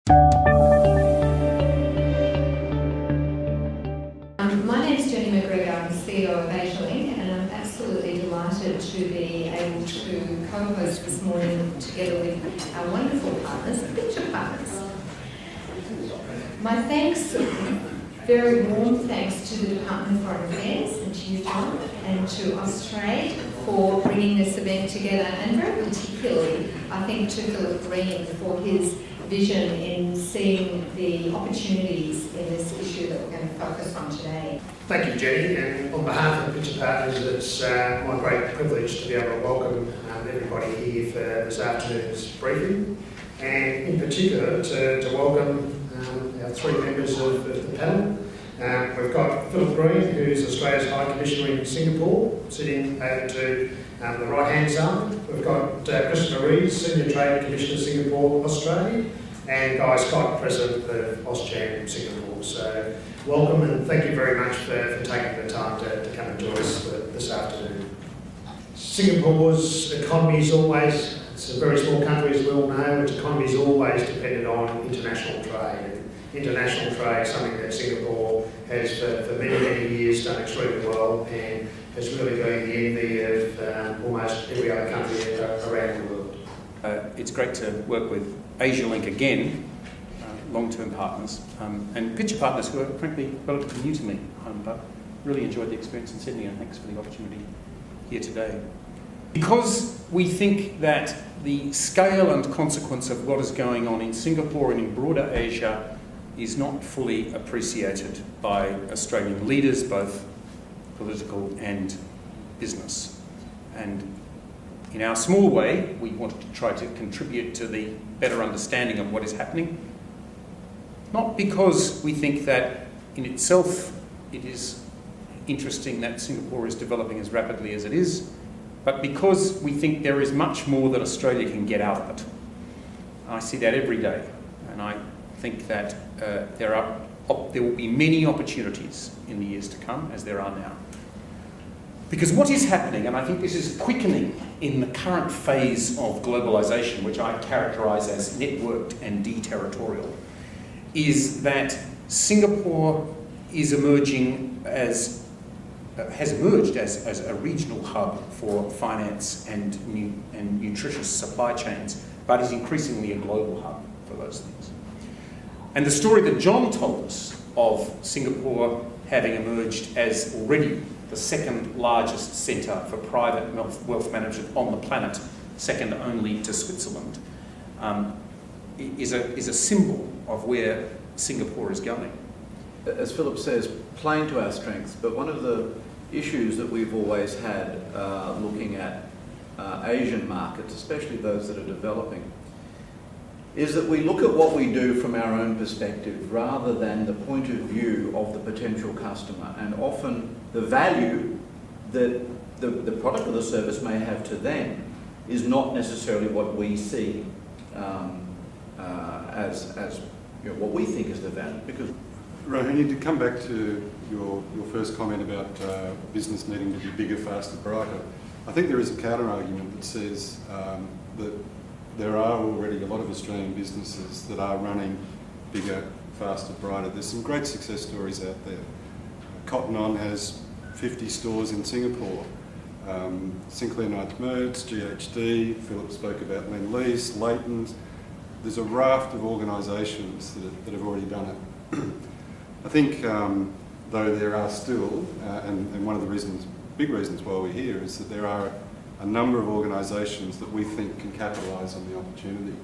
My name is Jenny McGregor, I'm the CEO of AsiaLink, and I'm absolutely delighted to be able to co-host this morning together with our wonderful partners, Picture Partners. My thanks, very warm thanks to the Department of Foreign Affairs and to you, John, and to Austrade for bringing this event together, and very particularly, I think, to Philip Green for his vision in seeing the opportunities in this issue that we're going to focus on today. Thank you, Jenny, and on behalf of Picture Partners, it's my great privilege to be able to welcome everybody here for this afternoon's briefing, and in particular to welcome our three members of the panel. We've got Philip Green, who's Australia's High Commissioner in Singapore, sitting over to the right-hand side. We've got Christopher Rees, Senior Trade Commissioner Singapore, Australia, and Guy Scott, President of AusCham Singapore. So welcome, and thank you very much for taking the time to come and join us this afternoon. Singapore's economy is always, it's a very small country as we all know, its economy is always dependent on international trade. International trade, something that Singapore has for many, many years done extremely well, and has really been the envy of almost every other country around the world. It's great to work with AsiaLink again, long-term partners, and Picture Partners who are frankly relatively new to me, but really enjoyed the experience in Sydney, and thanks for the opportunity here today. Because we think that the scale and consequence of what is going on in Singapore and in broader Asia is not fully appreciated by Australian leaders, both political and business. And in our small way, we wanted to try to contribute to the better understanding of what is happening, not because we think that in itself it is interesting that Singapore is developing as rapidly as it is, but because we think there is much more that Australia can get out of it. I see that every day, and I think that there will be many opportunities in the years to come, as there are now. Because what is happening, and I think this is quickening in the current phase of globalisation, which I characterise as networked and deterritorial, is that Singapore is emerging has emerged as a regional hub for finance and nutritious supply chains, but is increasingly a global hub for those things. And the story that John told us of Singapore having emerged as already the second largest centre for private wealth management on the planet, second only to Switzerland, is a symbol of where Singapore is going. As Philip says, playing to our strengths, but one of the issues that we've always had looking at Asian markets, especially those that are developing, is that we look at what we do from our own perspective rather than the point of view of the potential customer, and often the value that the product or the service may have to them is not necessarily what we see as you know, what we think is the value. Because Rohini, to come back to your first comment about business needing to be bigger, faster, brighter, I think there is a counter-argument that says that there are already a lot of Australian businesses that are running bigger, faster, brighter. There's some great success stories out there. Cotton On has 50 stores in Singapore. Sinclair Knight Mertz, GHD, Philip spoke about Lendlease, Leighton's. There's a raft of organisations that have already done it. I think, though there are still, and one of the big reasons why we're here is that there are a number of organisations that we think can capitalise on the opportunity.